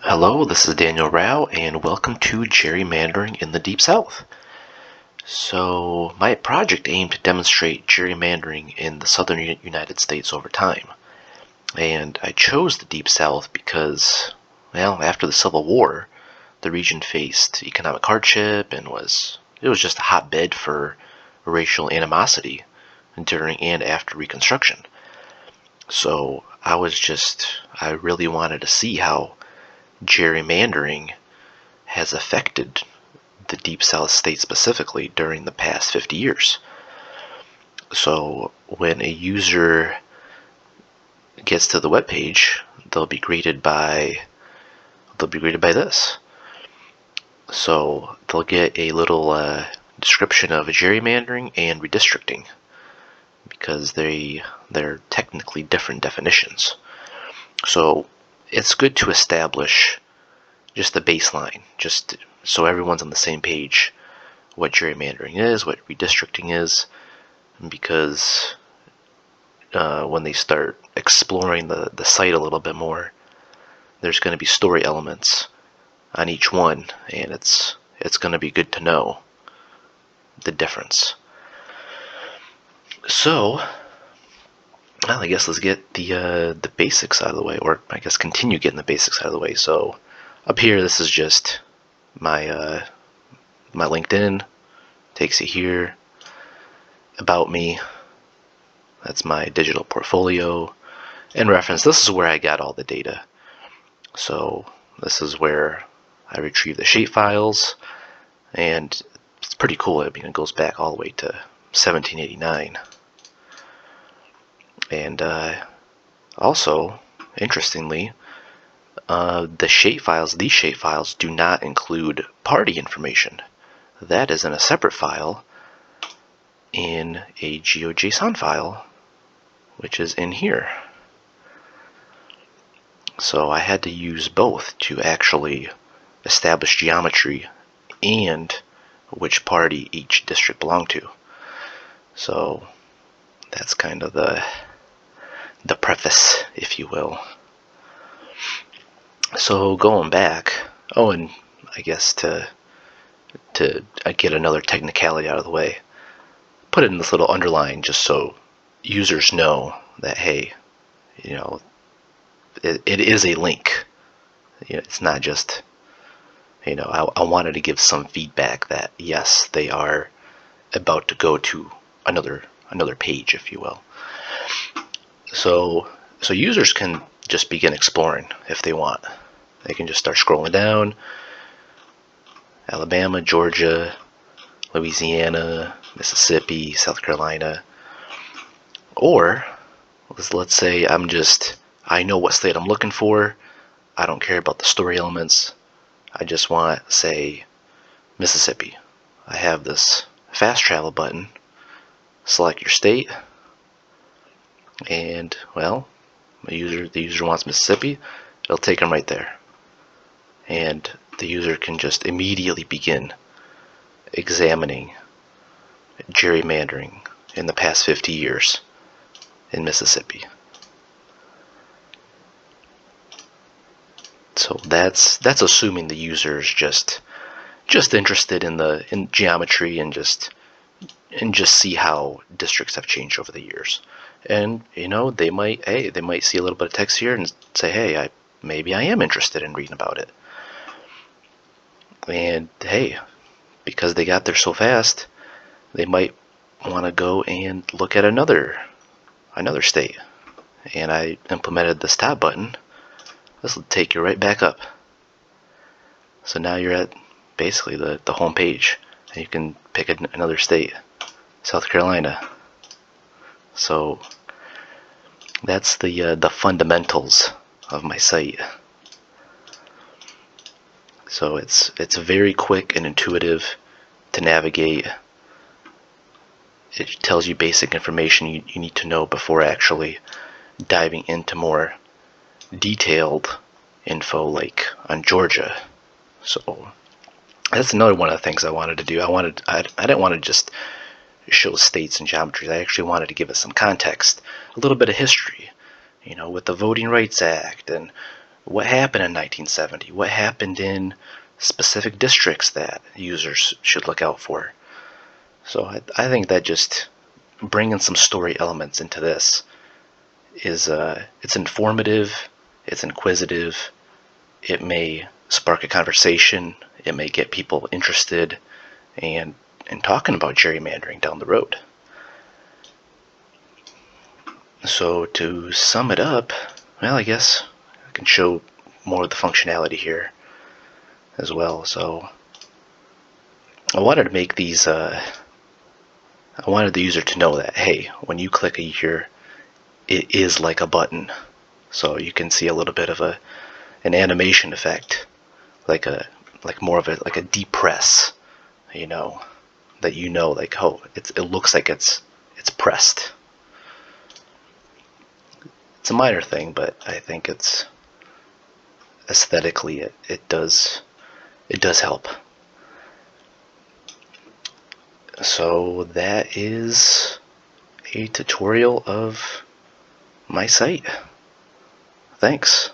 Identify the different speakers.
Speaker 1: Hello, this is Daniel Rao, and welcome to Gerrymandering in the Deep South. So, my project aimed to demonstrate gerrymandering in the southern United States over time. And I chose the Deep South because, well, after the Civil War, the region faced economic hardship and it was just a hotbed for racial animosity during and after Reconstruction. So, I really wanted to see how gerrymandering has affected the Deep South state specifically during the past 50 years. So when a user gets to the web page, they'll be greeted by this. So they'll get a little description of gerrymandering and redistricting because they're technically different definitions. So it's good to establish just the baseline, just so everyone's on the same page what gerrymandering is, what redistricting is, because when they start exploring the site a little bit more, there's going to be story elements on each one, and it's going to be good to know the difference. So, well, I guess let's get the basics out of the way, or I guess continue getting the basics out of the way. So, up here, this is just my my LinkedIn. Takes you here. About me. That's my digital portfolio. In reference, this is where I got all the data. So this is where I retrieve the shapefiles, and it's pretty cool. I mean, it goes back all the way to 1789. And also, interestingly, these shapefiles do not include party information. That is in a separate file in a GeoJSON file, which is in here. So I had to use both to actually establish geometry and which party each district belonged to. So that's kind of the preface, if you will. So going back, oh, and I guess to get another technicality out of the way, put it in this little underline just so users know that, hey, you know, it is a link. You know, it's not just, you know, I wanted to give some feedback that yes, they are about to go to another page, if you will. So users can just begin exploring if they want. They can just start scrolling down. Alabama, Georgia, Louisiana, Mississippi, South Carolina. Or let's say I know what state I'm looking for. I don't care about the story elements. I just want, say, Mississippi. I have this fast travel button. Select your state. And, well, the user wants Mississippi. It'll take them right there. And the user can just immediately begin examining gerrymandering in the past 50 years in Mississippi. So that's assuming the user's just interested in geometry and just see how districts have changed over the years. And you know, they might see a little bit of text here and say, hey, maybe I am interested in reading about it. And hey, because they got there so fast, they might want to go and look at another state. And I implemented this tab button. This will take you right back up. So now you're at basically the home page, and you can pick another state, South Carolina. So that's the fundamentals of my site. So it's very quick and intuitive to navigate. It tells you basic information you need to know before actually diving into more detailed info, like on Georgia. So that's another one of the things I wanted to do. I didn't want to just show states and geometries. I actually wanted to give it some context, a little bit of history, you know, with the Voting Rights Act and what happened in 1970, what happened in specific districts that users should look out for. So I think that just bringing some story elements into this is it's informative, it's inquisitive, it may spark a conversation, it may get people interested and talking about gerrymandering down the road. So to sum it up, well, I guess I can show more of the functionality here as well. So I wanted to make these I wanted the user to know that, hey, when you click a year, it is like a button. So you can see a little bit of an animation effect, like more of like a depress, that like, oh, it looks like it's pressed. It's a minor thing, but I think it's aesthetically it does help. So that is a tutorial of my site. Thanks.